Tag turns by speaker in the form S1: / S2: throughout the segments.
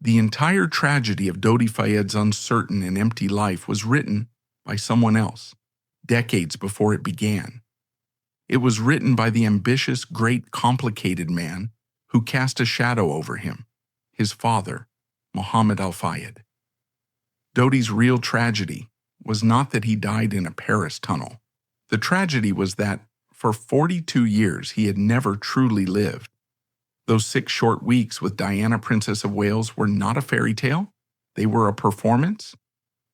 S1: The entire tragedy of Dodi Fayed's uncertain and empty life was written by someone else, decades before it began. It was written by the ambitious, great, complicated man who cast a shadow over him, his father, Mohammed Al-Fayed. Dodi's real tragedy was not that he died in a Paris tunnel. The tragedy was that, for 42 years, he had never truly lived. Those 6 short weeks with Diana, Princess of Wales, were not a fairy tale. They were a performance.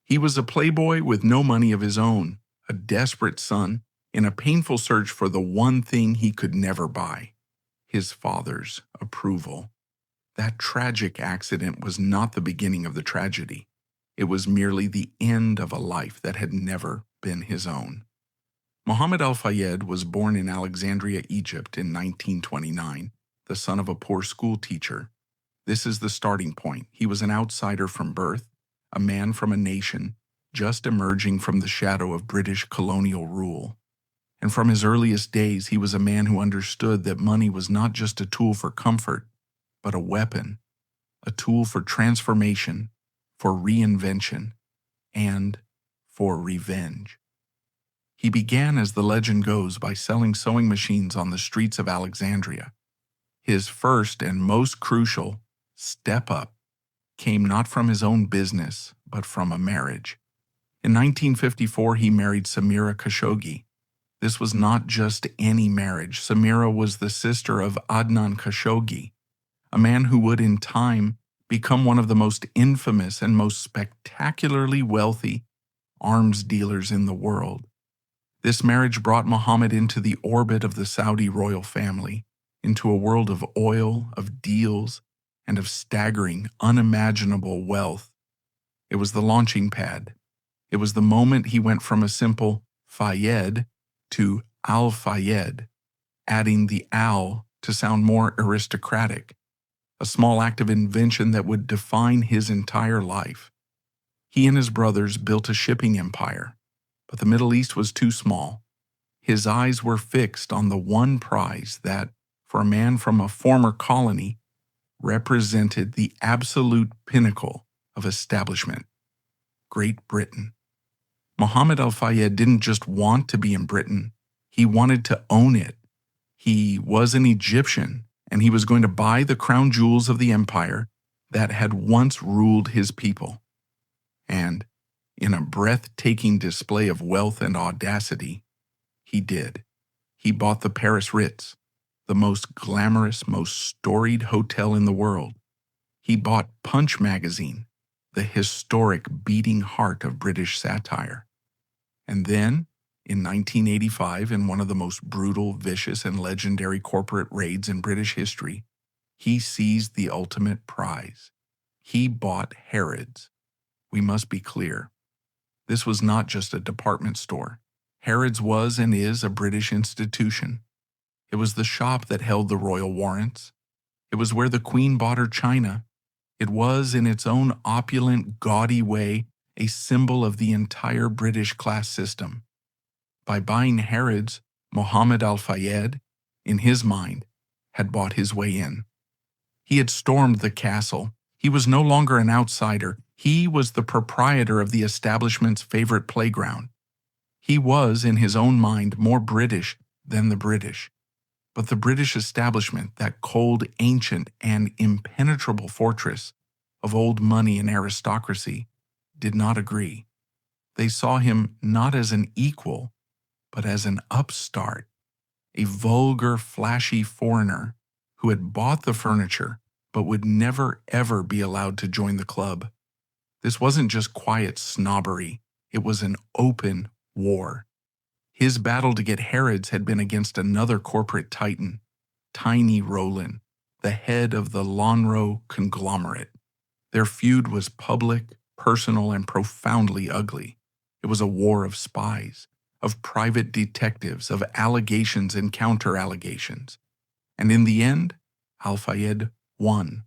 S1: He was a playboy with no money of his own, a desperate son, in a painful search for the one thing he could never buy: his father's approval. That tragic accident was not the beginning of the tragedy. It was merely the end of a life that had never been his own. Mohammed Al-Fayed was born in Alexandria, Egypt in 1929, the son of a poor school teacher. This is the starting point. He was an outsider from birth, a man from a nation just emerging from the shadow of British colonial rule. And from his earliest days, he was a man who understood that money was not just a tool for comfort, but a weapon, a tool for transformation, for reinvention, and for revenge. He began, as the legend goes, by selling sewing machines on the streets of Alexandria. His first and most crucial step up came not from his own business, but from a marriage. In 1954, he married Samira Khashoggi. This was not just any marriage. Samira was the sister of Adnan Khashoggi, a man who would in time become one of the most infamous and most spectacularly wealthy arms dealers in the world. This marriage brought Mohammed into the orbit of the Saudi royal family, into a world of oil, of deals, and of staggering, unimaginable wealth. It was the launching pad. It was the moment he went from a simple Fayed to Al-Fayed, adding the Al to sound more aristocratic, a small act of invention that would define his entire life. He and his brothers built a shipping empire, but the Middle East was too small. His eyes were fixed on the one prize that, for a man from a former colony, represented the absolute pinnacle of establishment: Great Britain. Mohammed Al-Fayed didn't just want to be in Britain, he wanted to own it. He was an Egyptian, and he was going to buy the crown jewels of the empire that had once ruled his people. And, in a breathtaking display of wealth and audacity, he did. He bought the Paris Ritz, the most glamorous, most storied hotel in the world. He bought Punch magazine, the historic beating heart of British satire. And then, in 1985, in one of the most brutal, vicious, and legendary corporate raids in British history, he seized the ultimate prize. He bought Harrods. We must be clear. This was not just a department store. Harrods was and is a British institution. It was the shop that held the royal warrants. It was where the Queen bought her china. It was, in its own opulent, gaudy way, a symbol of the entire British class system. By buying Harrods, Mohammed Al-Fayed, in his mind, had bought his way in. He had stormed the castle. He was no longer an outsider. He was the proprietor of the establishment's favorite playground. He was, in his own mind, more British than the British. But the British establishment, that cold, ancient, and impenetrable fortress of old money and aristocracy, did not agree. They saw him not as an equal, but as an upstart, a vulgar, flashy foreigner who had bought the furniture but would never, ever be allowed to join the club. This wasn't just quiet snobbery. It was an open war. His battle to get Harrods had been against another corporate titan, Tiny Roland, the head of the Lonro conglomerate. Their feud was public, personal, and profoundly ugly. It was a war of spies, of private detectives, of allegations and counter-allegations. And in the end, Al-Fayed won.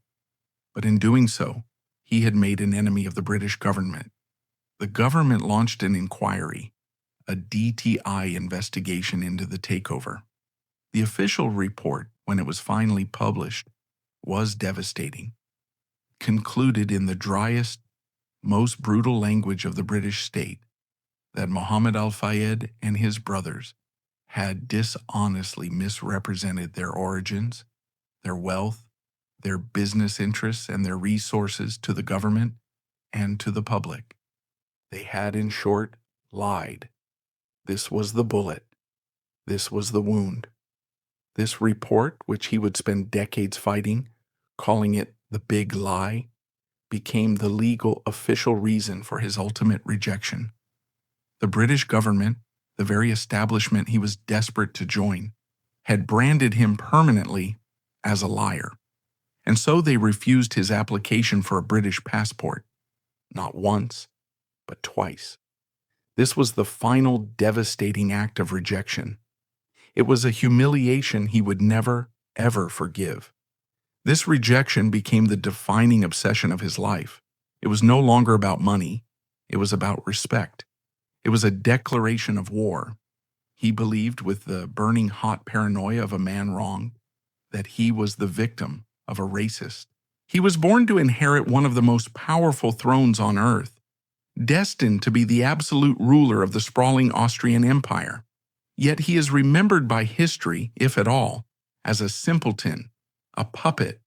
S1: But in doing so, he had made an enemy of the British government. The government launched an inquiry, a DTI investigation into the takeover. The official report, when it was finally published, was devastating. concluded in the driest, most brutal language of the British state that Muhammad al-Fayed and his brothers had dishonestly misrepresented their origins, their wealth, their business interests, and their resources to the government and to the public. They had, in short, lied. This was the bullet. This was the wound. This report, which he would spend decades fighting, calling it the big lie, became the legal official reason for his ultimate rejection. The British government, the very establishment he was desperate to join, had branded him permanently as a liar, and so they refused his application for a British passport, not once, but twice. This was the final devastating act of rejection. It was a humiliation he would never, ever forgive. This rejection became the defining obsession of his life. It was no longer about money. It was about respect. It was a declaration of war. He believed, with the burning hot paranoia of a man wronged, that he was the victim of a racist. He was born to inherit one of the most powerful thrones on earth, destined to be the absolute ruler of the sprawling Austrian Empire. Yet he is remembered by history, if at all, as a simpleton, a puppet,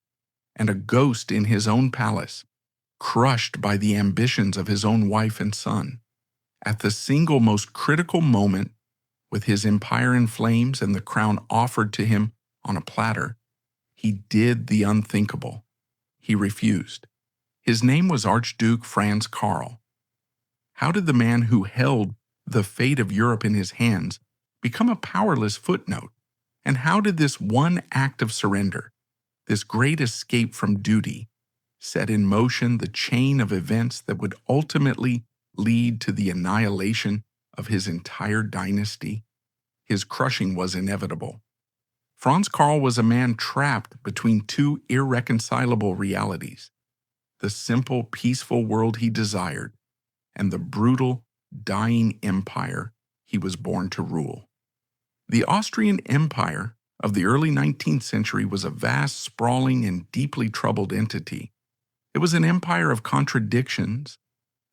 S1: and a ghost in his own palace, crushed by the ambitions of his own wife and son. At the single most critical moment, with his empire in flames and the crown offered to him on a platter, he did the unthinkable. He refused. His name was Archduke Franz Karl. How did the man who held the fate of Europe in his hands become a powerless footnote? And how did this one act of surrender, this great escape from duty, set in motion the chain of events that would ultimately lead to the annihilation of his entire dynasty? His crushing was inevitable. Franz Karl was a man trapped between two irreconcilable realities: the simple, peaceful world he desired, and the brutal, dying empire he was born to rule. The Austrian Empire of the early 19th century was a vast, sprawling, and deeply troubled entity. It was an empire of contradictions,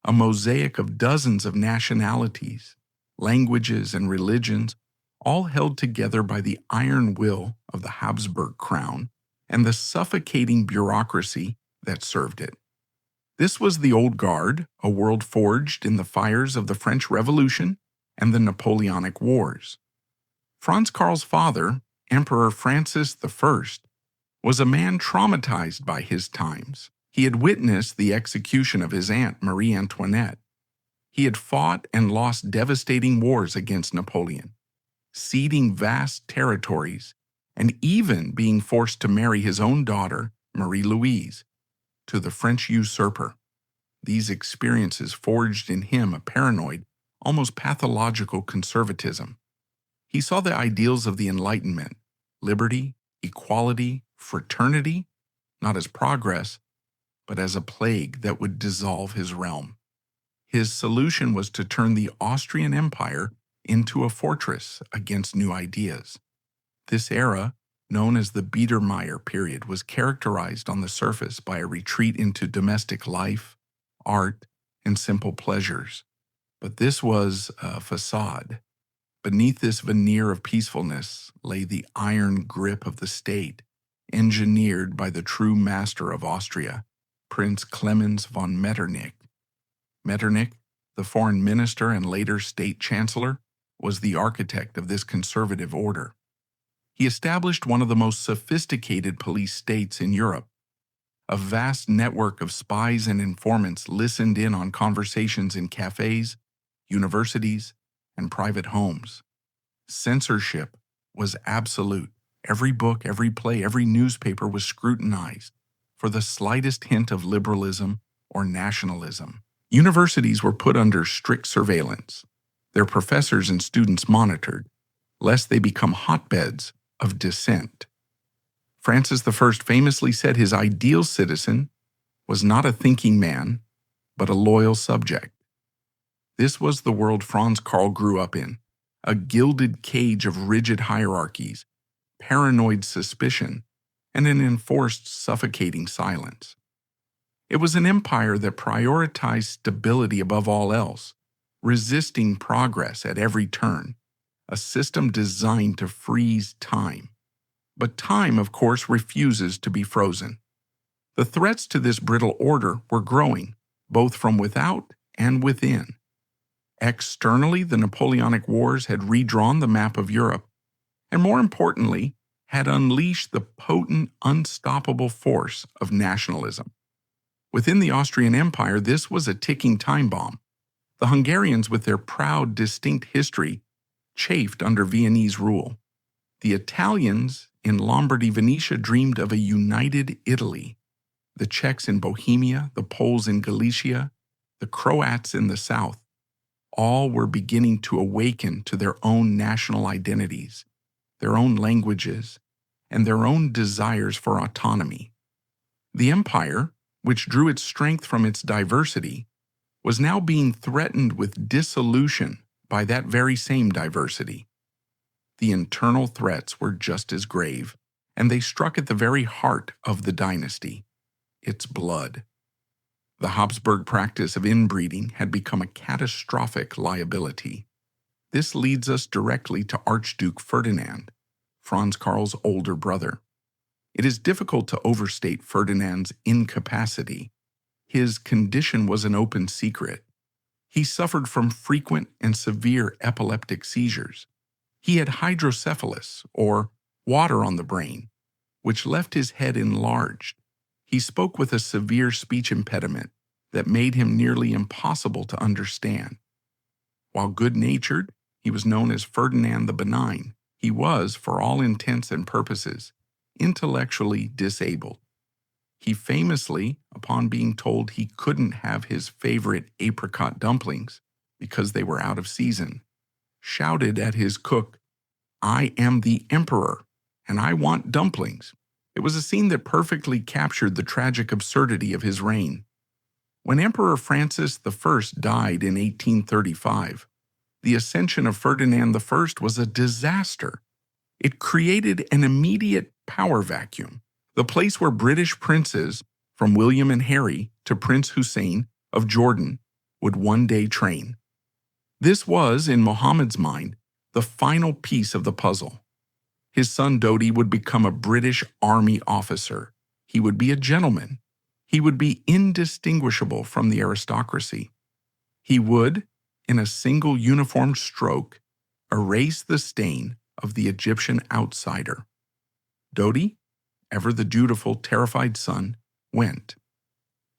S1: a mosaic of dozens of nationalities, languages, and religions, all held together by the iron will of the Habsburg crown and the suffocating bureaucracy that served it. This was the Old Guard, a world forged in the fires of the French Revolution and the Napoleonic Wars. Franz Karl's father, Emperor Francis I, was a man traumatized by his times. He had witnessed the execution of his aunt, Marie Antoinette. He had fought and lost devastating wars against Napoleon, ceding vast territories, and even being forced to marry his own daughter, Marie-Louise, to the French usurper. These experiences forged in him a paranoid, almost pathological conservatism. He saw the ideals of the Enlightenment, liberty, equality, fraternity, not as progress, but as a plague that would dissolve his realm. His solution was to turn the Austrian Empire into a fortress against new ideas. This era, known as the Biedermeier period, was characterized on the surface by a retreat into domestic life, art, and simple pleasures. But this was a facade. Beneath this veneer of peacefulness lay the iron grip of the state, engineered by the true master of Austria, Prince Clemens von Metternich. Metternich, the foreign minister and later state chancellor, was the architect of this conservative order. He established one of the most sophisticated police states in Europe. A vast network of spies and informants listened in on conversations in cafes, universities, and private homes. Censorship was absolute. Every book, every play, every newspaper was scrutinized for the slightest hint of liberalism or nationalism. Universities were put under strict surveillance, their professors and students monitored, lest they become hotbeds of dissent. Francis I famously said his ideal citizen was not a thinking man, but a loyal subject. This was the world Franz Karl grew up in, a gilded cage of rigid hierarchies, paranoid suspicion, and an enforced suffocating silence. It was an empire that prioritized stability above all else, resisting progress at every turn, a system designed to freeze time. But time, of course, refuses to be frozen. The threats to this brittle order were growing, both from without and within. Externally, the Napoleonic Wars had redrawn the map of Europe, and more importantly, had unleashed the potent, unstoppable force of nationalism. Within the Austrian Empire, this was a ticking time bomb. The Hungarians, with their proud, distinct history, chafed under Viennese rule. The Italians in Lombardy, Venetia dreamed of a united Italy. The Czechs in Bohemia, the Poles in Galicia, the Croats in the south, all were beginning to awaken to their own national identities, their own languages, and their own desires for autonomy. The empire, which drew its strength from its diversity, was now being threatened with dissolution by that very same diversity. The internal threats were just as grave, and they struck at the very heart of the dynasty, its blood. The Habsburg practice of inbreeding had become a catastrophic liability. This leads us directly to Archduke Ferdinand, Franz Karl's older brother. It is difficult to overstate Ferdinand's incapacity. His condition was an open secret. He suffered from frequent and severe epileptic seizures. He had hydrocephalus, or water on the brain, which left his head enlarged. He spoke with a severe speech impediment that made him nearly impossible to understand. While good-natured, he was known as Ferdinand the Benign. He was, for all intents and purposes, intellectually disabled. He famously, upon being told he couldn't have his favorite apricot dumplings because they were out of season, shouted at his cook, "I am the emperor, and I want dumplings." It was a scene that perfectly captured the tragic absurdity of his reign. When Emperor Francis I died in 1835, the ascension of Ferdinand I was a disaster. It created an immediate power vacuum, the place where British princes, from William and Harry to Prince Hussein of Jordan, would one day train. This was, in Muhammad's mind, the final piece of the puzzle. His son Dodi would become a British army officer. He would be a gentleman. He would be indistinguishable from the aristocracy. He would, in a single uniform stroke, erase the stain of the Egyptian outsider. Dodi, ever the dutiful, terrified son, went.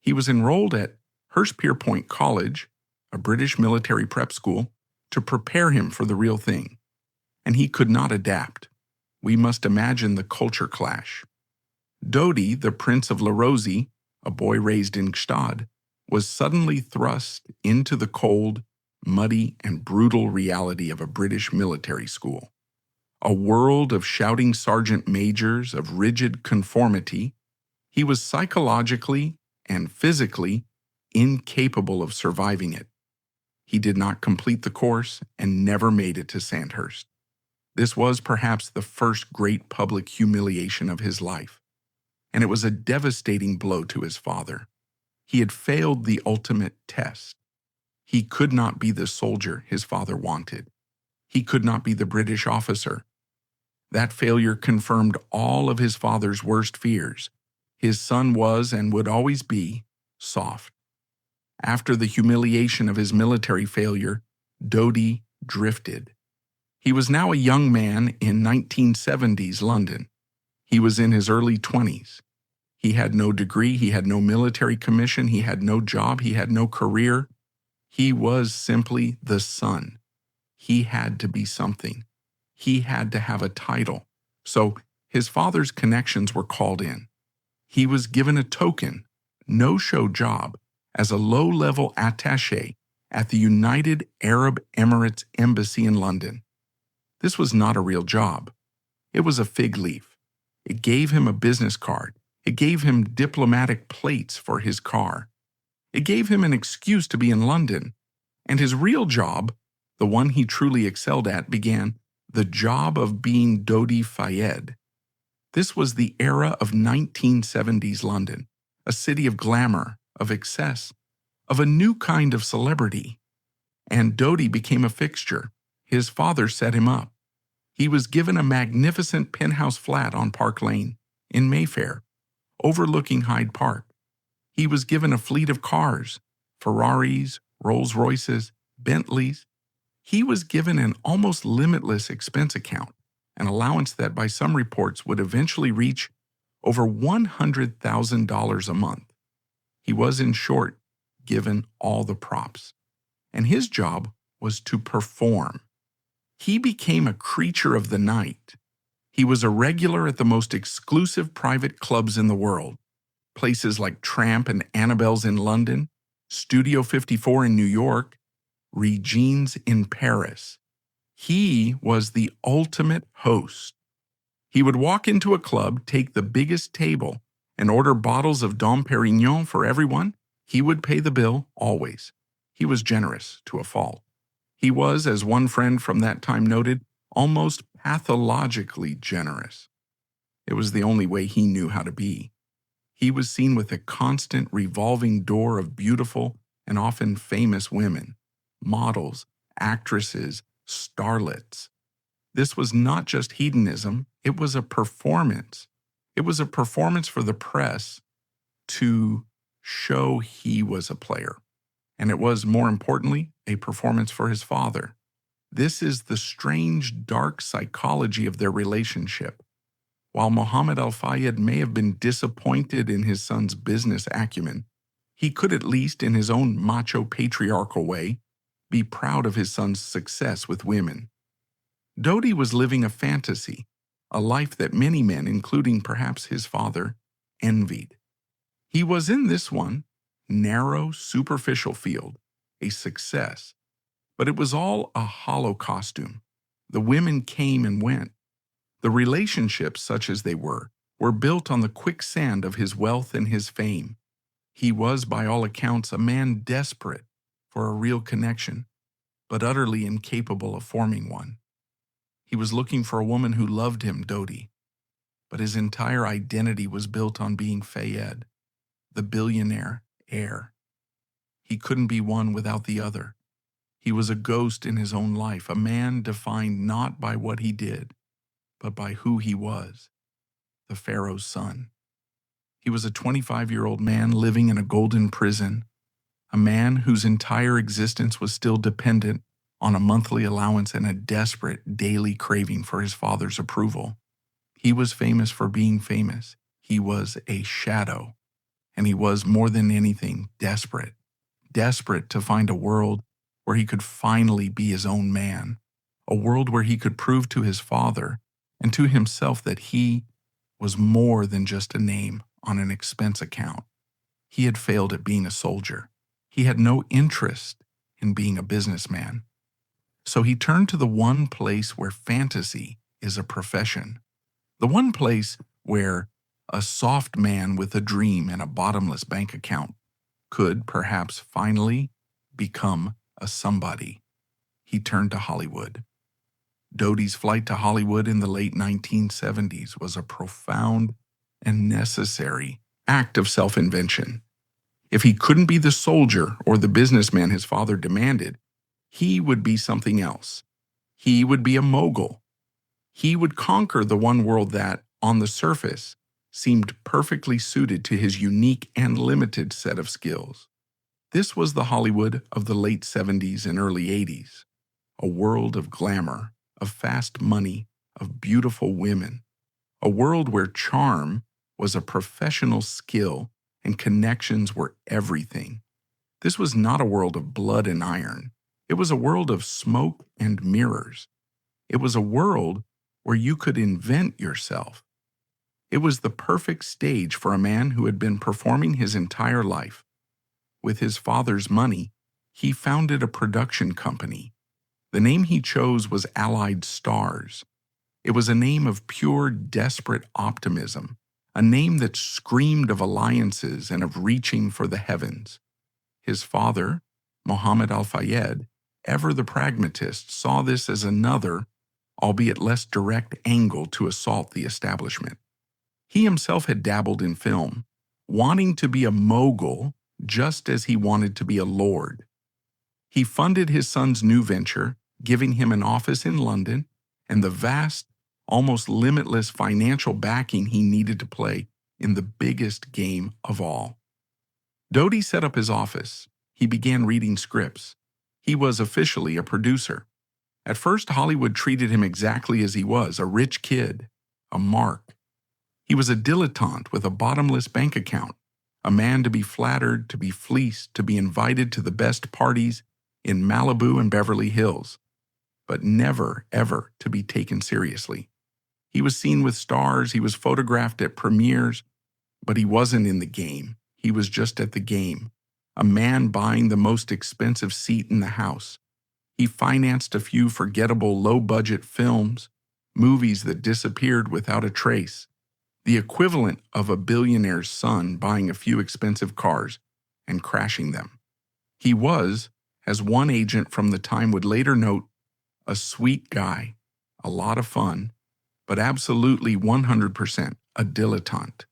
S1: He was enrolled at Hurstpierpoint College, a British military prep school, to prepare him for the real thing. And he could not adapt. We must imagine the culture clash. Dodi, the Prince of Larosi, a boy raised in Gstaad, was suddenly thrust into the cold, muddy, and brutal reality of a British military school. A world of shouting sergeant majors, of rigid conformity. He was psychologically and physically incapable of surviving it. He did not complete the course and never made it to Sandhurst. This was perhaps the first great public humiliation of his life, and it was a devastating blow to his father. He had failed the ultimate test. He could not be the soldier his father wanted. He could not be the British officer. That failure confirmed all of his father's worst fears. His son was and would always be soft. After the humiliation of his military failure, Dodi drifted. He was now a young man in 1970s London. He was in his early 20s. He had no degree, he had no military commission, he had no job, he had no career. He was simply the son. He had to be something. He had to have a title. So his father's connections were called in. He was given a token, no-show job as a low-level attaché at the United Arab Emirates Embassy in London. This was not a real job. It was a fig leaf. It gave him a business card. It gave him diplomatic plates for his car. It gave him an excuse to be in London. And his real job, the one he truly excelled at, began the job of being Dodi Fayed. This was the era of 1970s London, a city of glamour of excess, of a new kind of celebrity. And Dodi became a fixture. His father set him up. He was given a magnificent penthouse flat on Park Lane, in Mayfair, overlooking Hyde Park. He was given a fleet of cars, Ferraris, Rolls-Royces, Bentleys. He was given an almost limitless expense account, an allowance that by some reports would eventually reach over $100,000 a month. He was, in short, given all the props. And his job was to perform. He became a creature of the night. He was a regular at the most exclusive private clubs in the world, places like Tramp and Annabelle's in London, Studio 54 in New York, Regine's in Paris. He was the ultimate host. He would walk into a club, take the biggest table, and order bottles of Dom Perignon for everyone. He would pay the bill, always. He was generous to a fault. He was, as one friend from that time noted, almost pathologically generous. It was the only way he knew how to be. He was seen with a constant revolving door of beautiful and often famous women, models, actresses, starlets. This was not just hedonism, it was a performance. It was a performance for the press to show he was a player. And it was, more importantly, a performance for his father. This is the strange, dark psychology of their relationship. While Mohammed Al-Fayed may have been disappointed in his son's business acumen, he could at least, in his own macho patriarchal way, be proud of his son's success with women. Dodi was living a fantasy, a life that many men, including perhaps his father, envied. He was in this one, narrow, superficial field, a success. But it was all a hollow costume. The women came and went. The relationships, such as they were built on the quicksand of his wealth and his fame. He was, by all accounts, a man desperate for a real connection, but utterly incapable of forming one. He was looking for a woman who loved him, Dodi, but his entire identity was built on being Fayed, the billionaire heir. He couldn't be one without the other. He was a ghost in his own life, a man defined not by what he did, but by who he was, the pharaoh's son. He was a 25-year-old man living in a golden prison, a man whose entire existence was still dependent on a monthly allowance and a desperate daily craving for his father's approval. He was famous for being famous. He was a shadow, and he was, more than anything, desperate to find a world where he could finally be his own man, a world where he could prove to his father and to himself that he was more than just a name on an expense account. He had failed at being a soldier. He had no interest in being a businessman. So he turned to the one place where fantasy is a profession, the one place where a soft man with a dream and a bottomless bank account could perhaps finally become a somebody. He turned to Hollywood. Dodi's flight to Hollywood in the late 1970s was a profound and necessary act of self-invention. If he couldn't be the soldier or the businessman his father demanded, he would be something else. He would be a mogul. He would conquer the one world that, on the surface, seemed perfectly suited to his unique and limited set of skills. This was the Hollywood of the late 70s and early 80s, a world of glamour, of fast money, of beautiful women, a world where charm was a professional skill and connections were everything. This was not a world of blood and iron. It was a world of smoke and mirrors. It was a world where you could invent yourself. It was the perfect stage for a man who had been performing his entire life. With his father's money, he founded a production company. The name he chose was Allied Stars. It was a name of pure, desperate optimism, a name that screamed of alliances and of reaching for the heavens. His father, Mohammed Al-Fayed, ever the pragmatist, saw this as another, albeit less direct, angle to assault the establishment. He himself had dabbled in film. Wanting to be a mogul just as he wanted to be a lord. He funded his son's new venture, giving him an office in London and the vast, almost limitless financial backing he needed to play in the biggest game of all. Dodi set up his office. He began reading scripts. He was officially a producer. At first, Hollywood treated him exactly as he was, a rich kid, a mark. He was a dilettante with a bottomless bank account, a man to be flattered, to be fleeced, to be invited to the best parties in Malibu and Beverly Hills, but never, ever to be taken seriously. He was seen with stars, he was photographed at premieres, but he wasn't in the game. He was just at the game, a man buying the most expensive seat in the house. He financed a few forgettable low-budget films, movies that disappeared without a trace, the equivalent of a billionaire's son buying a few expensive cars and crashing them. He was, as one agent from the time would later note, a sweet guy, a lot of fun, but absolutely 100% a dilettante.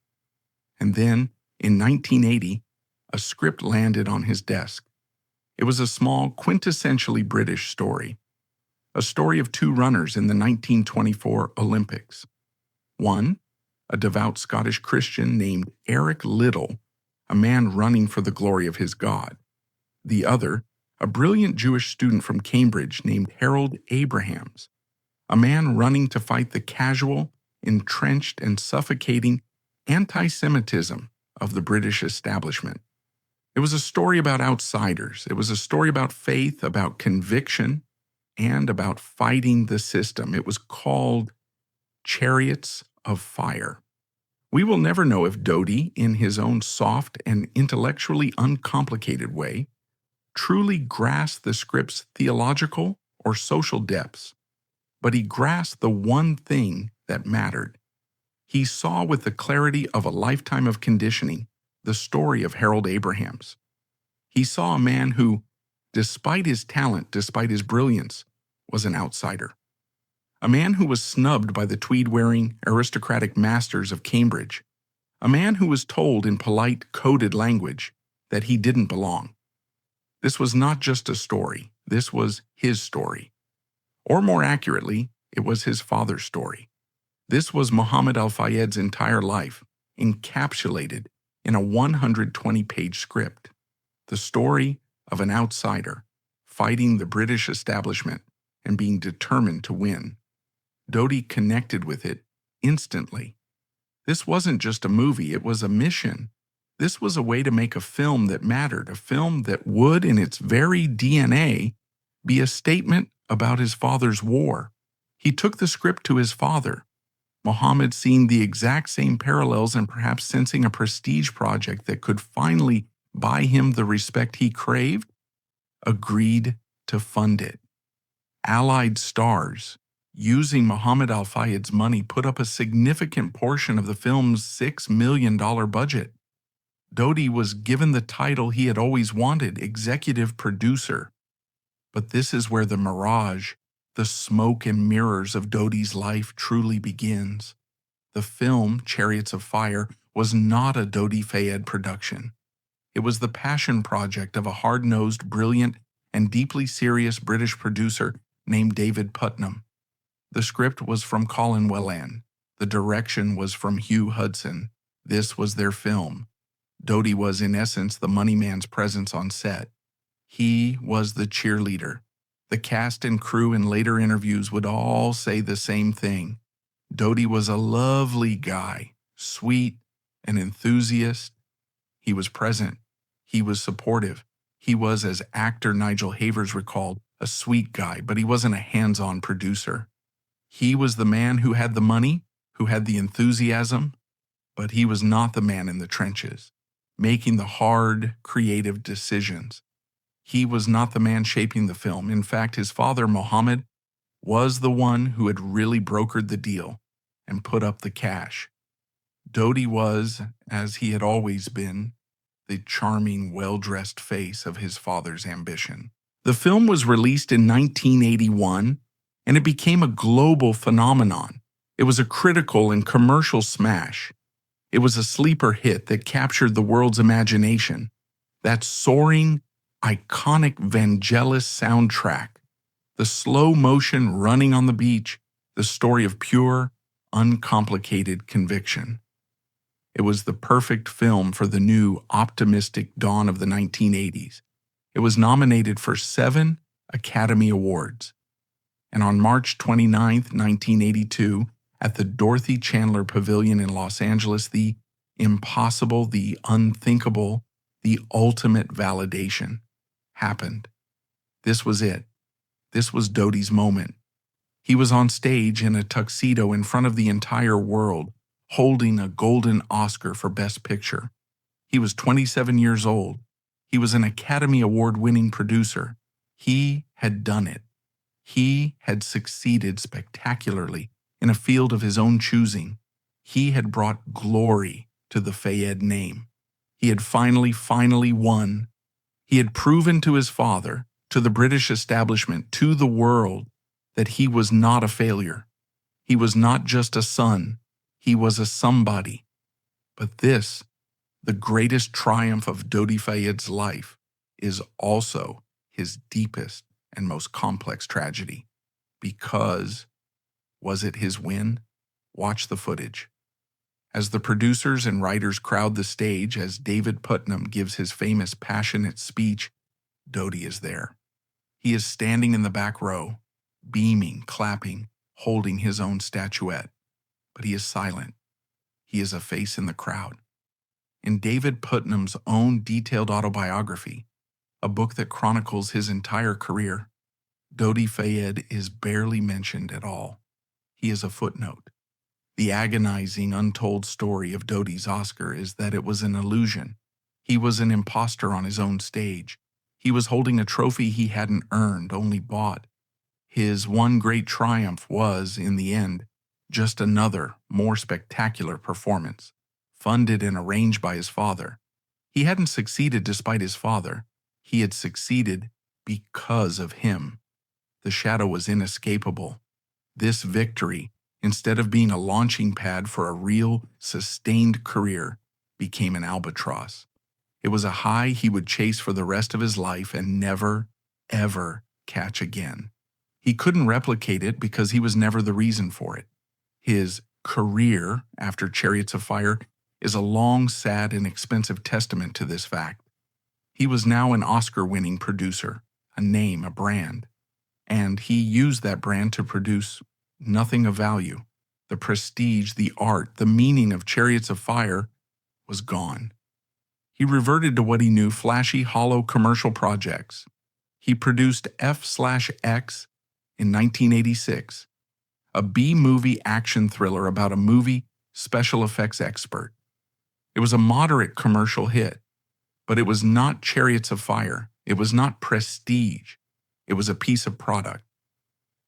S1: And then, in 1980, a script landed on his desk. It was a small, quintessentially British story, a story of two runners in the 1924 Olympics. One, a devout Scottish Christian named Eric Liddell, a man running for the glory of his God. The other, a brilliant Jewish student from Cambridge named Harold Abrahams, a man running to fight the casual, entrenched, and suffocating anti-Semitism of the British establishment. It was a story about outsiders. It was a story about faith, about conviction, and about fighting the system. It was called Chariots of Fire. We will never know if Dodi, in his own soft and intellectually uncomplicated way, truly grasped the script's theological or social depths, but he grasped the one thing that mattered. He saw with the clarity of a lifetime of conditioning the story of Harold Abrahams. He saw a man who, despite his talent, despite his brilliance, was an outsider. A man who was snubbed by the tweed-wearing, aristocratic masters of Cambridge. A man who was told in polite, coded language that he didn't belong. This was not just a story. This was his story. Or more accurately, it was his father's story. This was Muhammad al-Fayed's entire life, encapsulated in a 120-page script. The story of an outsider fighting the British establishment and being determined to win. Dodi connected with it instantly. This wasn't just a movie, it was a mission. This was a way to make a film that mattered, a film that would, in its very DNA, be a statement about his father's war. He took the script to his father. Muhammad, seeing the exact same parallels and perhaps sensing a prestige project that could finally buy him the respect he craved, agreed to fund it. Allied stars, using Muhammad al-Fayed's money, put up a significant portion of the film's $6 million budget. Dodi was given the title he had always wanted, executive producer. But this is where the mirage, the smoke and mirrors of Dodi's life truly begins. The film, Chariots of Fire, was not a Dodi Fayed production. It was the passion project of a hard-nosed, brilliant, and deeply serious British producer named David Putnam. The script was from Colin Welland. The direction was from Hugh Hudson. This was their film. Dodi was, in essence, the money man's presence on set. He was the cheerleader. The cast and crew in later interviews would all say the same thing. Dodi was a lovely guy, sweet, an enthusiast. He was present. He was supportive. He was, as actor Nigel Havers recalled, a sweet guy, but he wasn't a hands-on producer. He was the man who had the money, who had the enthusiasm, but he was not the man in the trenches, making the hard, creative decisions. He was not the man shaping the film. In fact, his father, Muhammad, was the one who had really brokered the deal and put up the cash. Dodi was, as he had always been, the charming, well-dressed face of his father's ambition. The film was released in 1981, and it became a global phenomenon. It was a critical and commercial smash. It was a sleeper hit that captured the world's imagination. That soaring, iconic Vangelis soundtrack, the slow motion running on the beach, the story of pure, uncomplicated conviction. It was the perfect film for the new, optimistic dawn of the 1980s. It was nominated for 7 Academy Awards. And on March 29, 1982, at the Dorothy Chandler Pavilion in Los Angeles, the impossible, the unthinkable, the ultimate validation happened. This was it. This was Dodi's moment. He was on stage in a tuxedo in front of the entire world, holding a golden Oscar for Best Picture. He was 27 years old. He was an Academy Award-winning producer. He had done it. He had succeeded spectacularly in a field of his own choosing. He had brought glory to the Fayed name. He had finally won. He had proven to his father, to the British establishment, to the world, that he was not a failure. He was not just a son. He was a somebody. But this, the greatest triumph of Dodi Fayed's life, is also his deepest and most complex tragedy. Because, was it his win? Watch the footage. As the producers and writers crowd the stage, as David Putnam gives his famous passionate speech, Dodi is there. He is standing in the back row, beaming, clapping, holding his own statuette. But he is silent. He is a face in the crowd. In David Putnam's own detailed autobiography, a book that chronicles his entire career, Dodi Fayed is barely mentioned at all. He is a footnote. The agonizing, untold story of Dodi's Oscar is that it was an illusion. He was an imposter on his own stage. He was holding a trophy he hadn't earned, only bought. His one great triumph was, in the end, just another, more spectacular performance, funded and arranged by his father. He hadn't succeeded despite his father. He had succeeded because of him. The shadow was inescapable. This victory, instead of being a launching pad for a real, sustained career, became an albatross. It was a high he would chase for the rest of his life and never, ever catch again. He couldn't replicate it because he was never the reason for it. His career, after Chariots of Fire, is a long, sad, and expensive testament to this fact. He was now an Oscar-winning producer, a name, a brand. And he used that brand to produce nothing of value. The prestige, the art, the meaning of Chariots of Fire was gone. He reverted to what he knew, flashy, hollow commercial projects. He produced F/X in 1986, a B-movie action thriller about a movie special effects expert. It was a moderate commercial hit, but it was not Chariots of Fire. It was not prestige. It was a piece of product.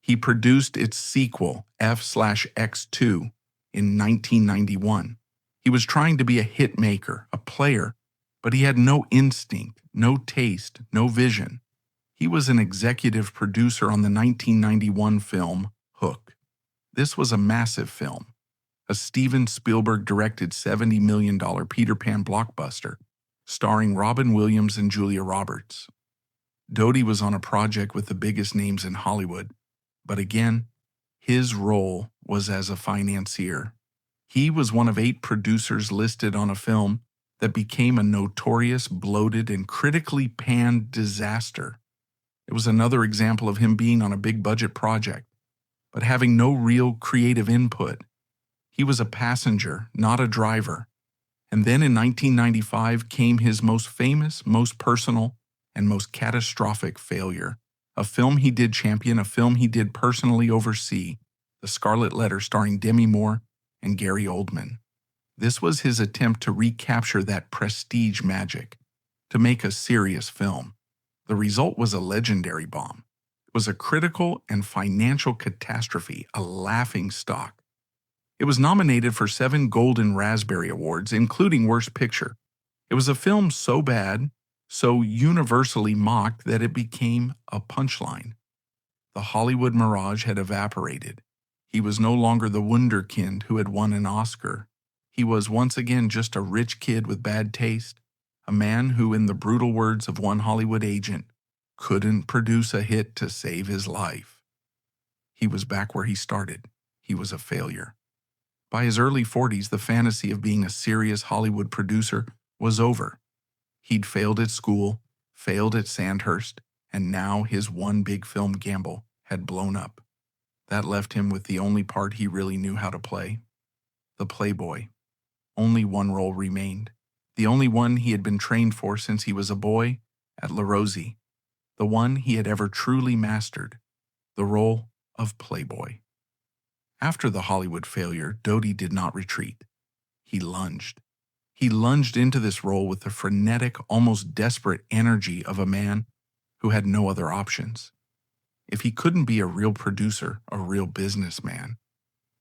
S1: He produced its sequel, F/X2, in 1991. He was trying to be a hit maker, a player, but he had no instinct, no taste, no vision. He was an executive producer on the 1991 film Hook. This was a massive film, a Steven Spielberg-directed $70 million Peter Pan blockbuster, starring Robin Williams and Julia Roberts. Dodi was on a project with the biggest names in Hollywood, but again, his role was as a financier. He was one of 8 producers listed on a film that became a notorious, bloated, and critically panned disaster. It was another example of him being on a big-budget project, but having no real creative input. He was a passenger, not a driver. And then in 1995 came his most famous, most personal, and most catastrophic failure. A film he did champion, a film he did personally oversee, The Scarlet Letter, starring Demi Moore and Gary Oldman. This was his attempt to recapture that prestige magic, to make a serious film. The result was a legendary bomb. It was a critical and financial catastrophe, a laughingstock. It was nominated for 7 Golden Raspberry Awards, including Worst Picture. It was a film so bad, so universally mocked that it became a punchline. The Hollywood mirage had evaporated. He was no longer the wunderkind who had won an Oscar. He was once again just a rich kid with bad taste, a man who, in the brutal words of one Hollywood agent, couldn't produce a hit to save his life. He was back where he started. He was a failure. By his early 40s, the fantasy of being a serious Hollywood producer was over. He'd failed at school, failed at Sandhurst, and now his one big film gamble had blown up. That left him with the only part he really knew how to play, the playboy. Only one role remained, the only one he had been trained for since he was a boy at La Rosie, the one he had ever truly mastered, the role of playboy. After the Hollywood failure, Dodi did not retreat. He lunged. He lunged into this role with the frenetic, almost desperate energy of a man who had no other options. If he couldn't be a real producer, a real businessman,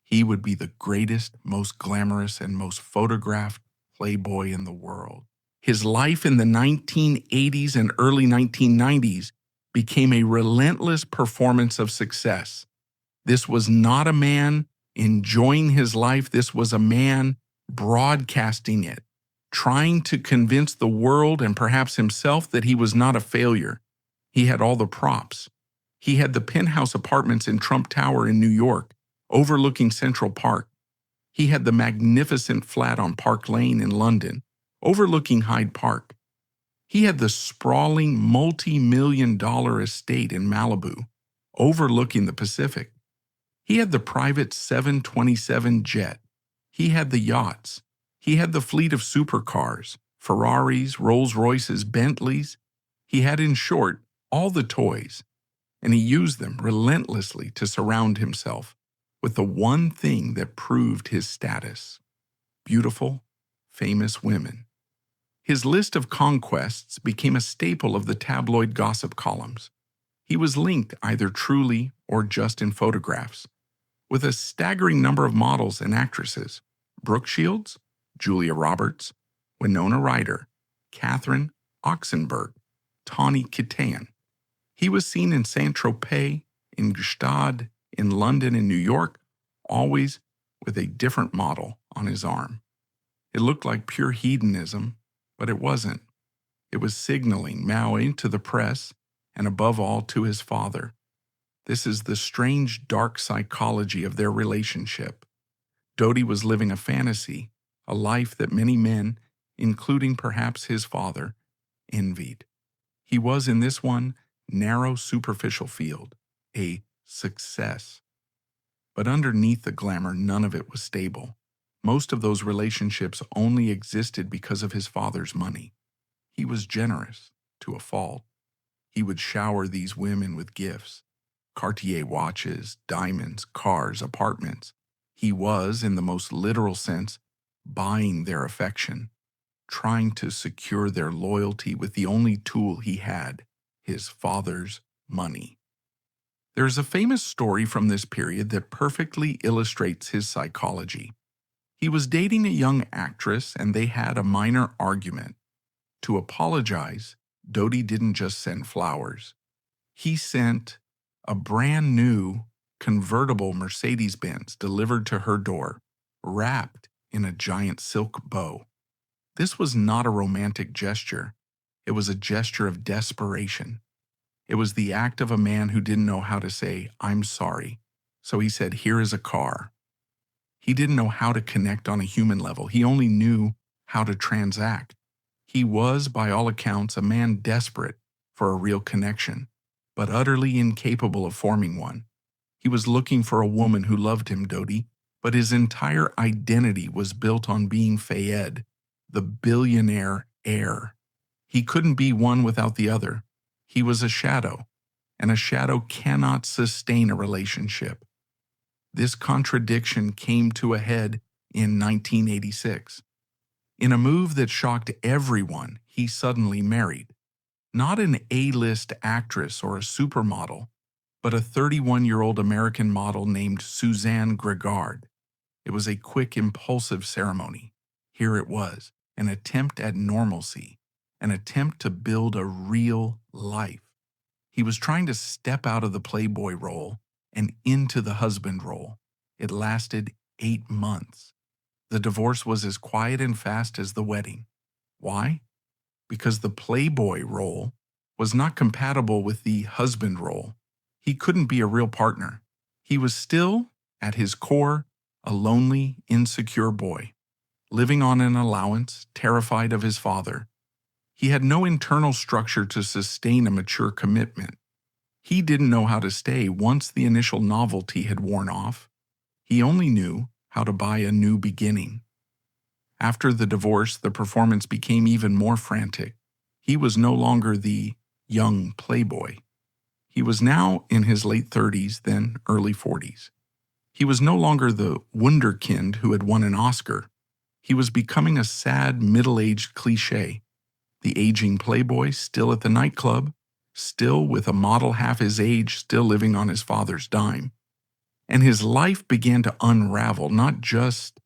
S1: he would be the greatest, most glamorous, and most photographed playboy in the world. His life in the 1980s and early 1990s became a relentless performance of success. This was not a man enjoying his life. This was a man broadcasting it, trying to convince the world and perhaps himself that he was not a failure. He had all the props. He had the penthouse apartments in Trump Tower in New York, overlooking Central Park. He had the magnificent flat on Park Lane in London, overlooking Hyde Park. He had the sprawling multi-million-dollar estate in Malibu, overlooking the Pacific. He had the private 727 jet. He had the yachts. He had the fleet of supercars, Ferraris, Rolls-Royces, Bentleys. He had, in short, all the toys, and he used them relentlessly to surround himself with the one thing that proved his status: beautiful, famous women. His list of conquests became a staple of the tabloid gossip columns. He was linked either truly or just in photographs with a staggering number of models and actresses: Brooke Shields, Julia Roberts, Winona Ryder, Catherine Oxenberg, Tawny Kitaen. He was seen in Saint-Tropez, in Gstaad, in London, and New York, always with a different model on his arm. It looked like pure hedonism, but it wasn't. It was signaling Maui to the press and above all to his father. This is the strange, dark psychology of their relationship. Dodi was living a fantasy, a life that many men, including perhaps his father, envied. He was in this one narrow, superficial field, a success. But underneath the glamour, none of it was stable. Most of those relationships only existed because of his father's money. He was generous to a fault. He would shower these women with gifts: Cartier watches, diamonds, cars, apartments. He was, in the most literal sense, buying their affection, trying to secure their loyalty with the only tool he had: his father's money. There is a famous story from this period that perfectly illustrates his psychology. He was dating a young actress and they had a minor argument. To apologize, Dodi didn't just send flowers. He sent a brand new convertible Mercedes-Benz delivered to her door, wrapped in a giant silk bow. This was not a romantic gesture. It was a gesture of desperation. It was the act of a man who didn't know how to say, "I'm sorry." So he said, "Here is a car." He didn't know how to connect on a human level. He only knew how to transact. He was, by all accounts, a man desperate for a real connection, but utterly incapable of forming one. He was looking for a woman who loved him, Dodi, but his entire identity was built on being Fayed, the billionaire heir. He couldn't be one without the other. He was a shadow, and a shadow cannot sustain a relationship. This contradiction came to a head in 1986. In a move that shocked everyone, he suddenly married. Not an A-list actress or a supermodel, but a 31-year-old American model named Suzanne Gregard. It was a quick, impulsive ceremony. Here it was, an attempt at normalcy, an attempt to build a real life. He was trying to step out of the playboy role and into the husband role. It lasted 8 months. The divorce was as quiet and fast as the wedding. Why? because the playboy role was not compatible with the husband role. He couldn't be a real partner. He was still, at his core, a lonely, insecure boy, living on an allowance, terrified of his father. He had no internal structure to sustain a mature commitment. He didn't know how to stay once the initial novelty had worn off. He only knew how to buy a new beginning. After the divorce, the performance became even more frantic. He was no longer the young playboy. He was now in his late 30s, then early 40s. He was no longer the wunderkind who had won an Oscar. He was becoming a sad, middle-aged cliché. The aging playboy, still at the nightclub, still with a model half his age, still living on his father's dime. And his life began to unravel, not just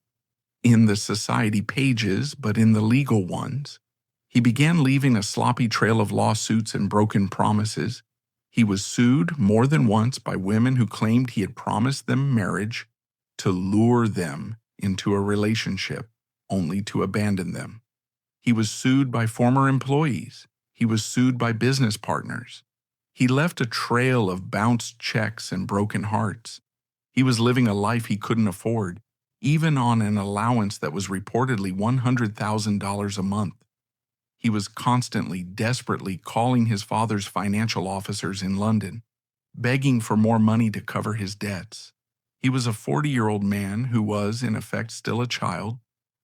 S1: in the society pages, but in the legal ones. He began leaving a sloppy trail of lawsuits and broken promises. He was sued more than once by women who claimed he had promised them marriage to lure them into a relationship, only to abandon them. He was sued by former employees. He was sued by business partners. He left a trail of bounced checks and broken hearts. He was living a life he couldn't afford, even on an allowance that was reportedly $100,000 a month. He was constantly, desperately calling his father's financial officers in London, begging for more money to cover his debts. He was a 40-year-old man who was, in effect, still a child,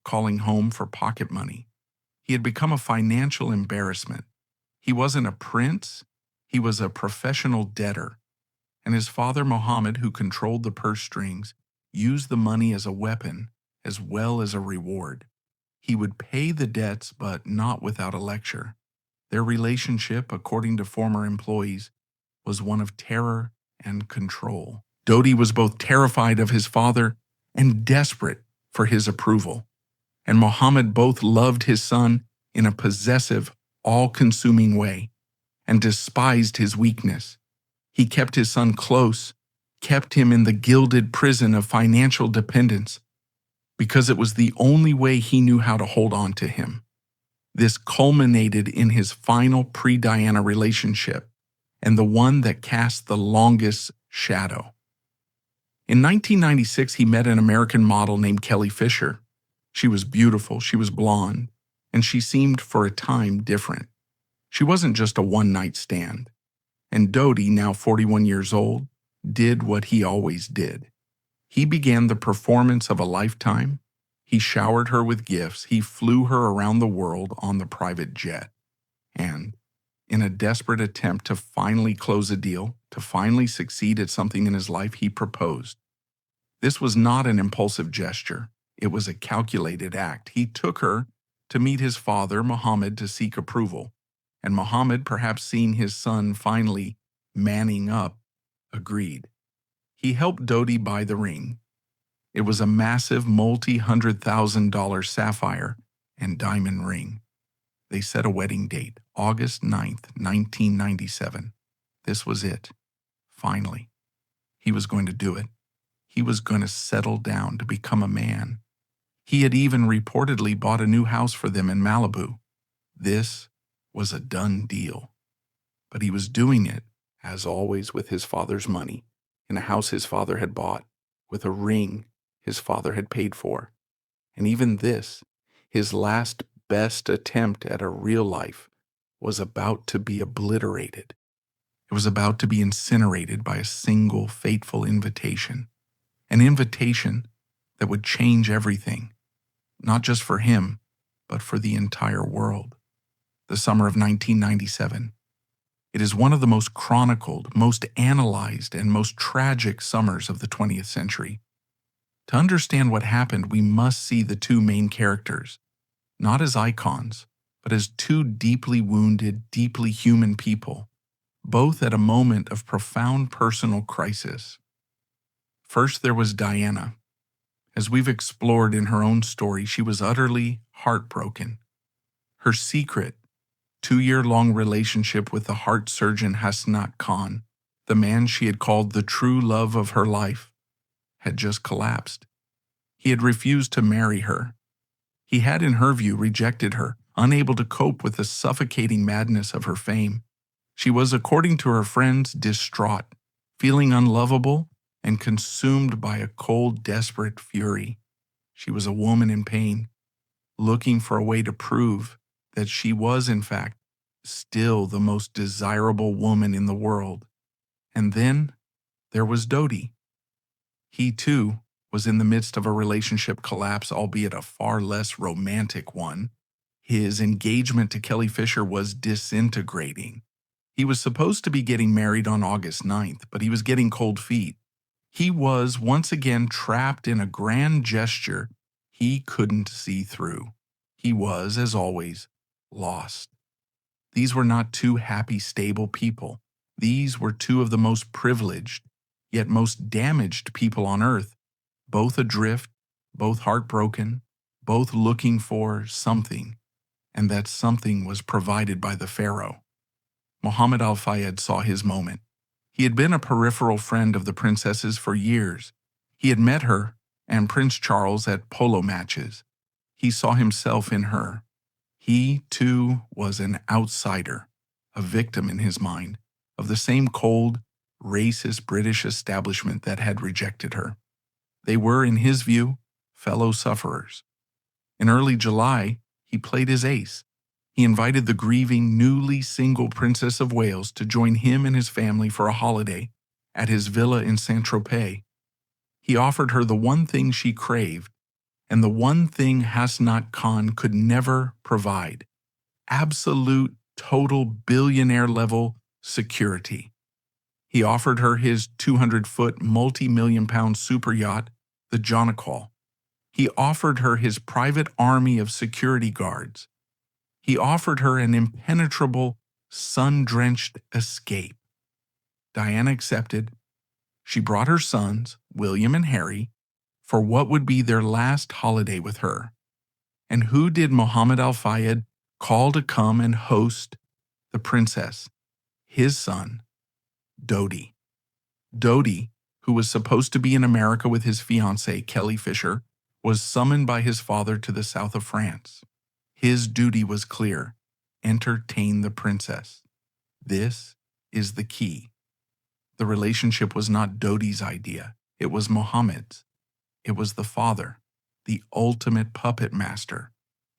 S1: calling home for pocket money. He had become a financial embarrassment. He wasn't a prince, he was a professional debtor. And his father, Mohammed, who controlled the purse strings, used the money as a weapon as well as a reward. He would pay the debts, but not without a lecture. Their relationship, according to former employees, was one of terror and control. Dodi was both terrified of his father and desperate for his approval. And Mohammed both loved his son in a possessive, all-consuming way and despised his weakness. He kept his son close, kept him in the gilded prison of financial dependence, because it was the only way he knew how to hold on to him. This culminated in his final pre-Diana relationship, and the one that cast the longest shadow. In 1996, he met an American model named Kelly Fisher. She was beautiful, she was blonde, and she seemed for a time different. She wasn't just a one-night stand. And Dodi, now 41 years old, did what he always did. He began the performance of a lifetime. He showered her with gifts. He flew her around the world on the private jet. And, in a desperate attempt to finally close a deal, to finally succeed at something in his life, he proposed. This was not an impulsive gesture. It was a calculated act. He took her to meet his father, Mohammed, to seek approval. And Mohammed, perhaps seeing his son finally manning up, agreed. He helped Dodi buy the ring. It was a massive multi-$100,000 sapphire and diamond ring. They set a wedding date, August 9th, 1997. This was it. Finally. He was going to do it. He was going to settle down to become a man. He had even reportedly bought a new house for them in Malibu. This was a done deal. But he was doing it, as always with his father's money, in a house his father had bought, with a ring his father had paid for. And even this, his last best attempt at a real life, was about to be obliterated. It was about to be incinerated by a single fateful invitation. An invitation that would change everything, not just for him, but for the entire world. The summer of 1997. It is one of the most chronicled, most analyzed, and most tragic summers of the 20th century. To understand what happened, we must see the two main characters, not as icons, but as two deeply wounded, deeply human people, both at a moment of profound personal crisis. First, there was Diana. As we've explored in her own story, she was utterly heartbroken. Her secret, 2-year-long relationship with the heart surgeon Hasnat Khan, the man she had called the true love of her life, had just collapsed. He had refused to marry her. He had, in her view, rejected her, unable to cope with the suffocating madness of her fame. She was, according to her friends, distraught, feeling unlovable and consumed by a cold, desperate fury. She was a woman in pain, looking for a way to prove that she was, in fact, still the most desirable woman in the world. And then there was Dodi. He, too, was in the midst of a relationship collapse, albeit a far less romantic one. His engagement to Kelly Fisher was disintegrating. He was supposed to be getting married on August 9th, but he was getting cold feet. He was once again trapped in a grand gesture he couldn't see through. He was, as always, lost. These were not two happy, stable people. These were two of the most privileged, yet most damaged people on earth, both adrift, both heartbroken, both looking for something, and that something was provided by the pharaoh. Mohammed al-Fayed saw his moment. He had been a peripheral friend of the princess's for years. He had met her and Prince Charles at polo matches. He saw himself in her. He, too, was an outsider, a victim in his mind, of the same cold, racist British establishment that had rejected her. They were, in his view, fellow sufferers. In early July, he played his ace. He invited the grieving, newly single Princess of Wales to join him and his family for a holiday at his villa in Saint-Tropez. He offered her the one thing she craved, and the one thing Hasnat Khan could never provide: absolute, total billionaire-level security. He offered her his 200-foot, multi-million-pound super yacht, the Jonacol. He offered her his private army of security guards. He offered her an impenetrable, sun-drenched escape. Diana accepted. She brought her sons, William and Harry, for what would be their last holiday with her. And who did Mohammed al-Fayed call to come and host the princess? His son, Dodi. Dodi, who was supposed to be in America with his fiancée, Kelly Fisher, was summoned by his father to the south of France. His duty was clear: entertain the princess. This is the key. The relationship was not Dodi's idea. It was Mohammed's. It was the father, the ultimate puppet master,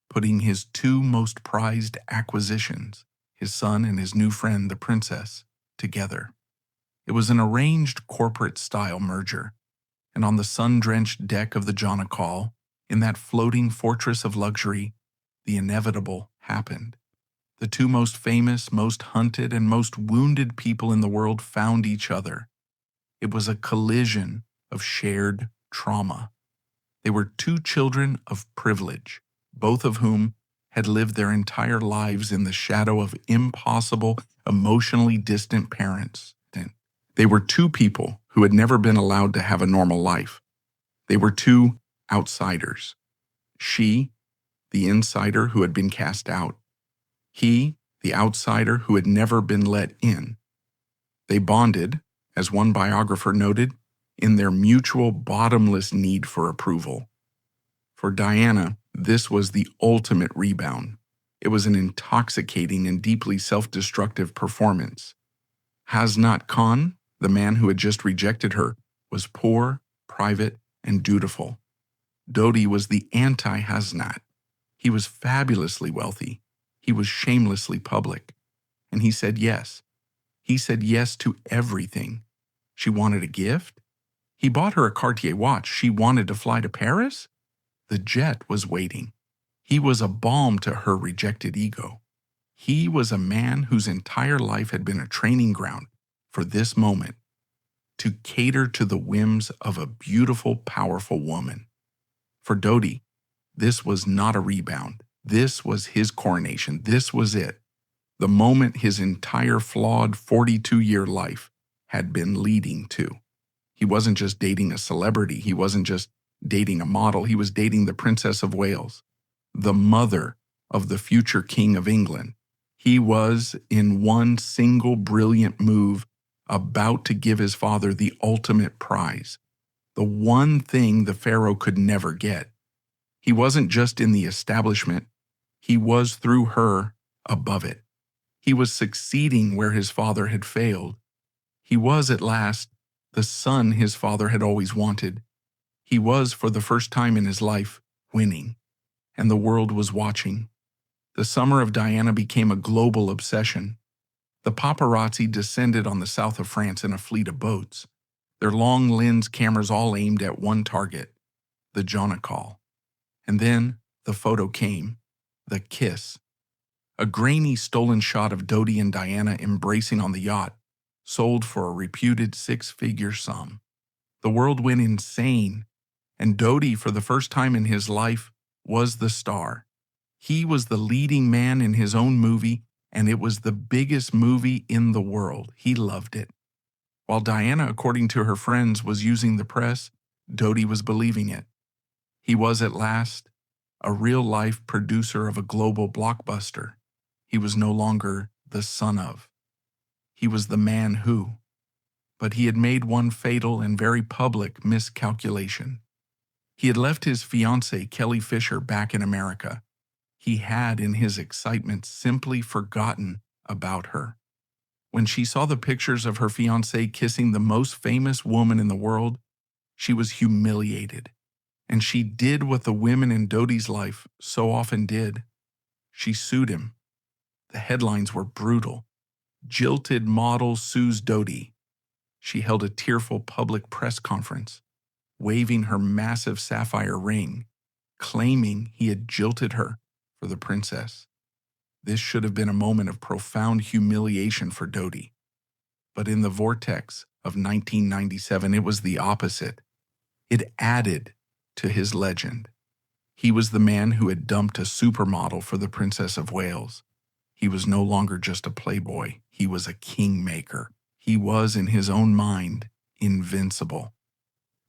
S1: putting his two most prized acquisitions, his son and his new friend, the princess, together. It was an arranged corporate-style merger, and on the sun-drenched deck of the Jonacol, in that floating fortress of luxury, the inevitable happened. The two most famous, most hunted, and most wounded people in the world found each other. It was a collision of shared trauma. They were two children of privilege, both of whom had lived their entire lives in the shadow of impossible, emotionally distant parents. They were two people who had never been allowed to have a normal life. They were two outsiders. She, the insider who had been cast out. He, the outsider who had never been let in. They bonded, as one biographer noted, in their mutual bottomless need for approval. For Diana, this was the ultimate rebound. It was an intoxicating and deeply self-destructive performance. Hasnat Khan, the man who had just rejected her, was poor, private, and dutiful. Dodi was the anti-Hasnat. He was fabulously wealthy. He was shamelessly public. And he said yes. He said yes to everything. She wanted a gift. He bought her a Cartier watch. She wanted to fly to Paris. The jet was waiting. He was a balm to her rejected ego. He was a man whose entire life had been a training ground for this moment, to cater to the whims of a beautiful, powerful woman. For Dodi, this was not a rebound. This was his coronation. This was it. The moment his entire flawed 42-year life had been leading to. He wasn't just dating a celebrity. He wasn't just dating a model. He was dating the Princess of Wales, the mother of the future King of England. He was, in one single brilliant move, about to give his father the ultimate prize, the one thing the pharaoh could never get. He wasn't just in the establishment. He was, through her, above it. He was succeeding where his father had failed. He was, at last, the son his father had always wanted. He was, for the first time in his life, winning, and the world was watching. The summer of Diana became a global obsession. The paparazzi descended on the south of France in a fleet of boats, their long lens cameras all aimed at one target, the Jonacol. And then the photo came, the kiss. A grainy stolen shot of Dodi and Diana embracing on the yacht, sold for a reputed six-figure sum. The world went insane, and Dodi, for the first time in his life, was the star. He was the leading man in his own movie, and it was the biggest movie in the world. He loved it. While Diana, according to her friends, was using the press, Dodi was believing it. He was, at last, a real-life producer of a global blockbuster. He was no longer the son of. He was the man who. But he had made one fatal and very public miscalculation. He had left his fiancée, Kelly Fisher, back in America. He had, in his excitement, simply forgotten about her. When she saw the pictures of her fiancé kissing the most famous woman in the world, she was humiliated. And she did what the women in Dodi's life so often did. She sued him. The headlines were brutal. Jilted model sues Dodi. She held a tearful public press conference, waving her massive sapphire ring, claiming he had jilted her for the princess. This should have been a moment of profound humiliation for Dodi. But in the vortex of 1997, it was the opposite. It added to his legend. He was the man who had dumped a supermodel for the Princess of Wales. He was no longer just a playboy. He was a kingmaker. He was, in his own mind, invincible.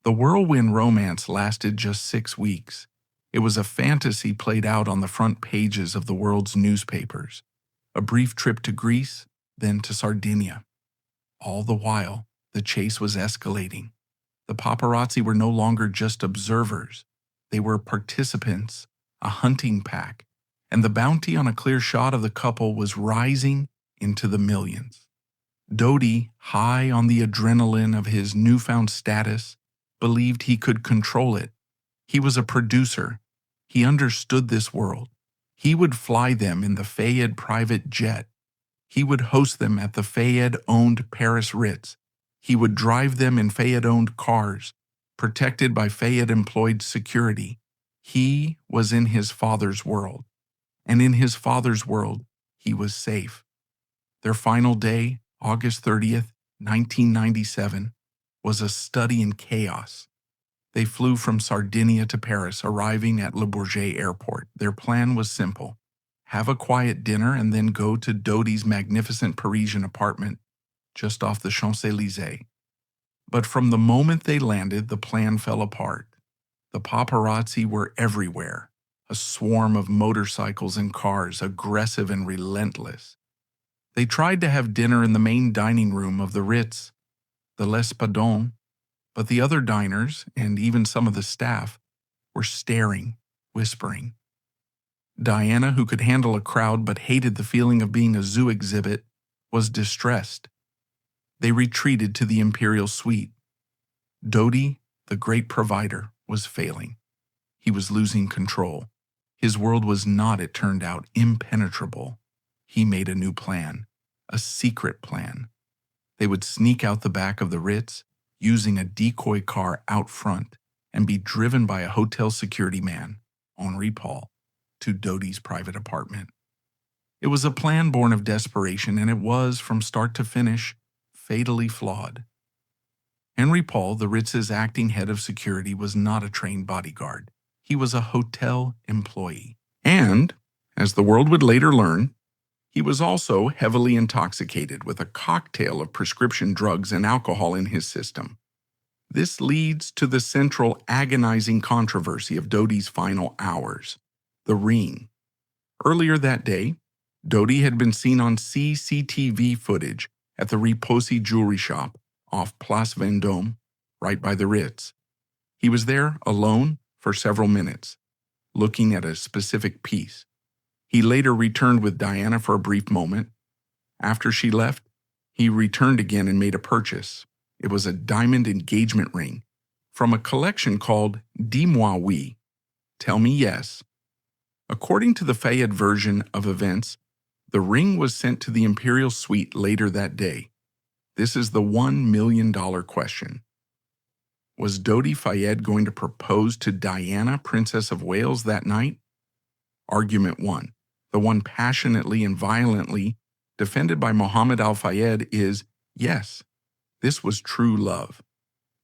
S1: The whirlwind romance lasted just 6 weeks. It was a fantasy played out on the front pages of the world's newspapers. A brief trip to Greece, then to Sardinia. All the while, the chase was escalating. The paparazzi were no longer just observers. They were participants, a hunting pack, and the bounty on a clear shot of the couple was rising into the millions. Dodi, high on the adrenaline of his newfound status, believed he could control it. He was a producer. He understood this world. He would fly them in the Fayed private jet. He would host them at the Fayed-owned Paris Ritz. He would drive them in Fayed-owned cars, protected by Fayed-employed security. He was in his father's world, and in his father's world, he was safe. Their final day, August 30th, 1997, was a study in chaos. They flew from Sardinia to Paris, arriving at Le Bourget Airport. Their plan was simple: have a quiet dinner and then go to Dodi's magnificent Parisian apartment just off the Champs-Élysées. But from the moment they landed, the plan fell apart. The paparazzi were everywhere, a swarm of motorcycles and cars, aggressive and relentless. They tried to have dinner in the main dining room of the Ritz, the l'Espadon, but the other diners, and even some of the staff, were staring, whispering. Diana, who could handle a crowd but hated the feeling of being a zoo exhibit, was distressed. They retreated to the imperial suite. Dodi, the great provider, was failing. He was losing control. His world was not, it turned out, impenetrable. He made a new plan, a secret plan. They would sneak out the back of the Ritz, using a decoy car out front, and be driven by a hotel security man, Henri Paul, to Dodi's private apartment. It was a plan born of desperation, and it was, from start to finish, fatally flawed. Henri Paul, the Ritz's acting head of security, was not a trained bodyguard. He was a hotel employee. And, as the world would later learn, he was also heavily intoxicated with a cocktail of prescription drugs and alcohol in his system. This leads to the central agonizing controversy of Dodi's final hours, the ring. Earlier that day, Dodi had been seen on CCTV footage at the Riposi jewelry shop off Place Vendôme, right by the Ritz. He was there alone for several minutes, looking at a specific piece. He later returned with Diana for a brief moment. After she left, he returned again and made a purchase. It was a diamond engagement ring from a collection called Dis-moi oui, Tell Me Yes. According to the Fayed version of events, the ring was sent to the imperial suite later that day. This is the $1 million question. Was Dodi Fayed going to propose to Diana, Princess of Wales, that night? Argument 1, the one passionately and violently defended by Mohammed al-Fayed, is yes, this was true love.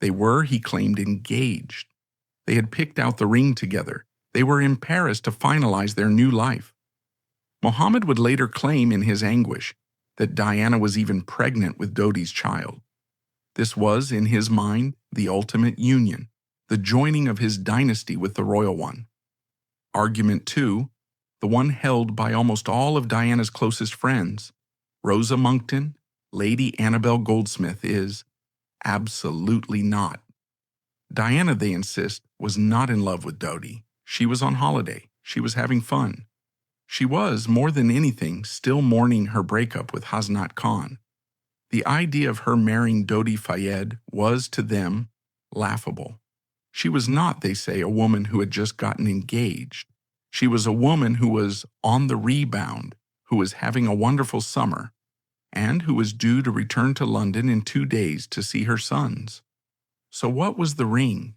S1: They were, he claimed, engaged. They had picked out the ring together. They were in Paris to finalize their new life. Mohammed would later claim in his anguish that Diana was even pregnant with Dodi's child. This was, in his mind, the ultimate union, the joining of his dynasty with the royal one. Argument 2, the one held by almost all of Diana's closest friends, Rosa Monckton, Lady Annabel Goldsmith, is absolutely not. Diana, they insist, was not in love with Dodi. She was on holiday. She was having fun. She was, more than anything, still mourning her breakup with Hasnat Khan. The idea of her marrying Dodi Fayed was, to them, laughable. She was not, they say, a woman who had just gotten engaged. She was a woman who was on the rebound, who was having a wonderful summer, and who was due to return to London in 2 days to see her sons. So what was the ring?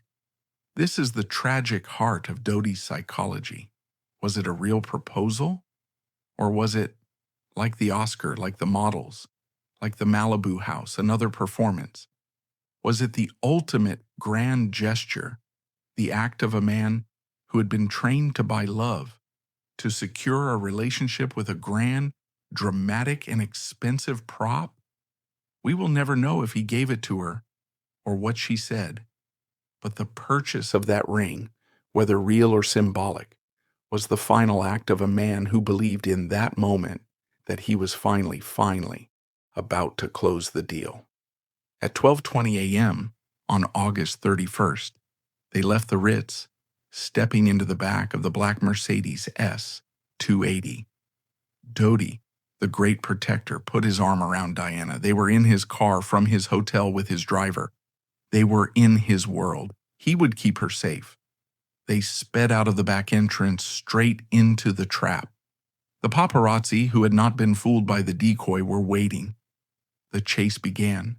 S1: This is the tragic heart of Dodi's psychology. Was it a real proposal? Or was it, like the Oscar, like the models, like the Malibu house, another performance? Was it the ultimate grand gesture, the act of a man who had been trained to buy love, to secure a relationship with a grand, dramatic, and expensive prop? We will never know if he gave it to her or what she said. But the purchase of that ring, whether real or symbolic, was the final act of a man who believed in that moment that he was finally about to close the deal. At 12:20 a.m. on August 31st, they left the Ritz, stepping into the back of the black Mercedes S280. Dodi, the great protector, put his arm around Diana. They were in his car from his hotel with his driver. They were in his world. He would keep her safe. They sped out of the back entrance straight into the trap. The paparazzi, who had not been fooled by the decoy, were waiting. The chase began.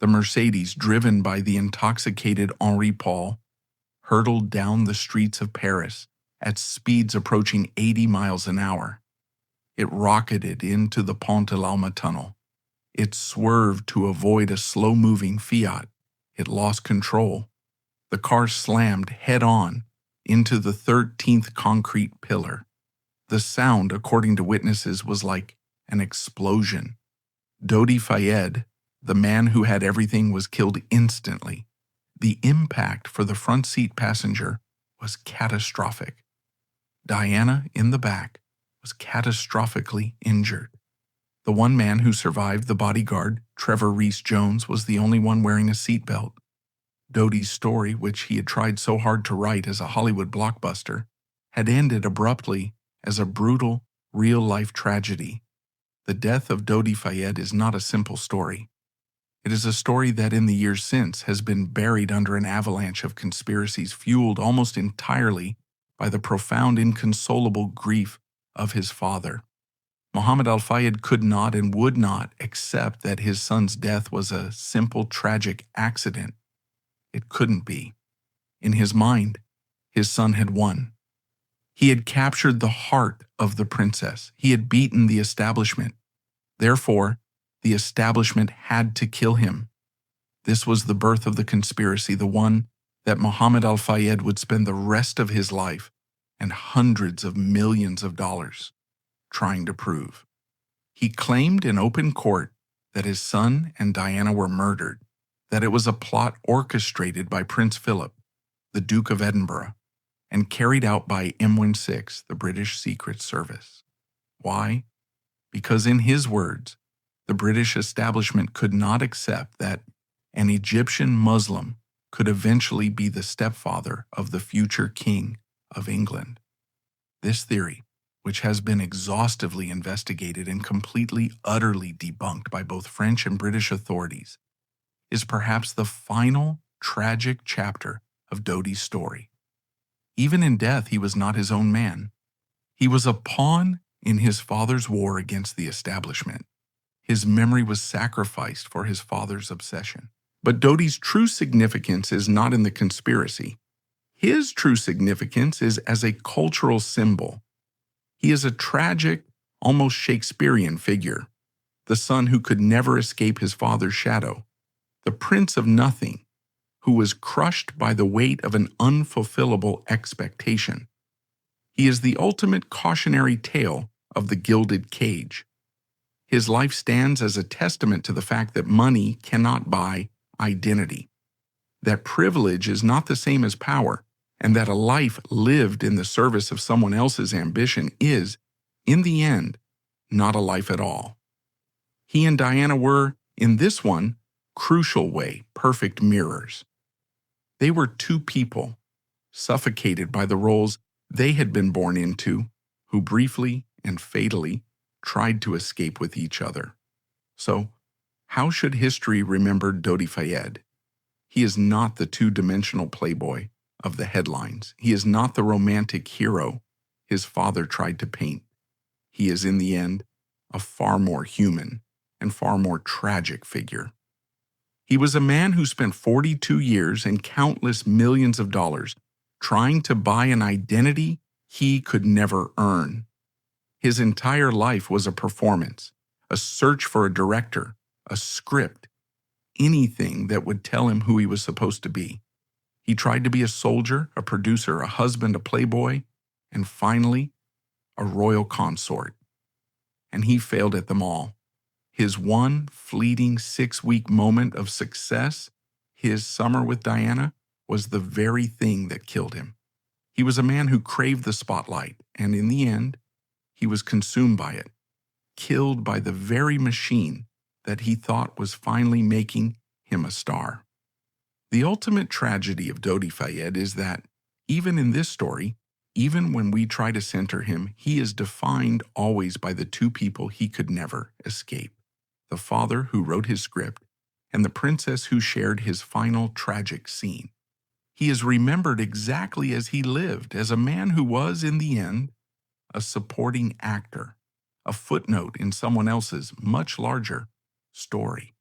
S1: The Mercedes, driven by the intoxicated Henri Paul, hurtled down the streets of Paris at speeds approaching 80 miles an hour. It rocketed into the Pont de l'Alma tunnel. It swerved to avoid a slow-moving Fiat. It lost control. The car slammed head-on into the 13th concrete pillar. The sound, according to witnesses, was like an explosion. Dodi Fayed, the man who had everything, was killed instantly. The impact for the front seat passenger was catastrophic. Diana, in the back, was catastrophically injured. The one man who survived, the bodyguard, Trevor Rees-Jones, was the only one wearing a seatbelt. Dodi's story, which he had tried so hard to write as a Hollywood blockbuster, had ended abruptly as a brutal, real-life tragedy. The death of Dodi Fayed is not a simple story. It is a story that in the years since has been buried under an avalanche of conspiracies fueled almost entirely by the profound, inconsolable grief of his father. Mohammed al-Fayed could not and would not accept that his son's death was a simple, tragic accident. It couldn't be. In his mind, his son had won. He had captured the heart of the princess. He had beaten the establishment. Therefore, the establishment had to kill him. This was the birth of the conspiracy, the one that Mohammed al-Fayed would spend the rest of his life and hundreds of millions of dollars trying to prove. He claimed in open court that his son and Diana were murdered, that it was a plot orchestrated by Prince Philip, the Duke of Edinburgh, and carried out by M16, the British Secret Service. Why? Because in his words, the British establishment could not accept that an Egyptian Muslim could eventually be the stepfather of the future king of England. This theory, which has been exhaustively investigated and completely, utterly debunked by both French and British authorities, is perhaps the final tragic chapter of Dodi's story. Even in death, he was not his own man. He was a pawn in his father's war against the establishment. His memory was sacrificed for his father's obsession. But Dodi's true significance is not in the conspiracy. His true significance is as a cultural symbol. He is a tragic, almost Shakespearean figure, the son who could never escape his father's shadow, the prince of nothing, who was crushed by the weight of an unfulfillable expectation. He is the ultimate cautionary tale of the gilded cage. His life stands as a testament to the fact that money cannot buy identity, that privilege is not the same as power, and that a life lived in the service of someone else's ambition is, in the end, not a life at all. He and Diana were, in this one, crucial way, perfect mirrors. They were two people, suffocated by the roles they had been born into, who briefly and fatally tried to escape with each other. So, how should history remember Dodi Fayed? He is not the two-dimensional playboy of the headlines. He is not the romantic hero his father tried to paint. He is, in the end, a far more human and far more tragic figure. He was a man who spent 42 years and countless millions of dollars trying to buy an identity he could never earn. His entire life was a performance, a search for a director, a script, anything that would tell him who he was supposed to be. He tried to be a soldier, a producer, a husband, a playboy, and finally, a royal consort. And he failed at them all. His one fleeting 6-week moment of success, his summer with Diana, was the very thing that killed him. He was a man who craved the spotlight, and in the end, he was consumed by it, killed by the very machine that he thought was finally making him a star. The ultimate tragedy of Dodi Fayed is that, even in this story, even when we try to center him, he is defined always by the two people he could never escape: the father who wrote his script and the princess who shared his final tragic scene. He is remembered exactly as he lived, as a man who was, in the end, a supporting actor, a footnote in someone else's much larger story.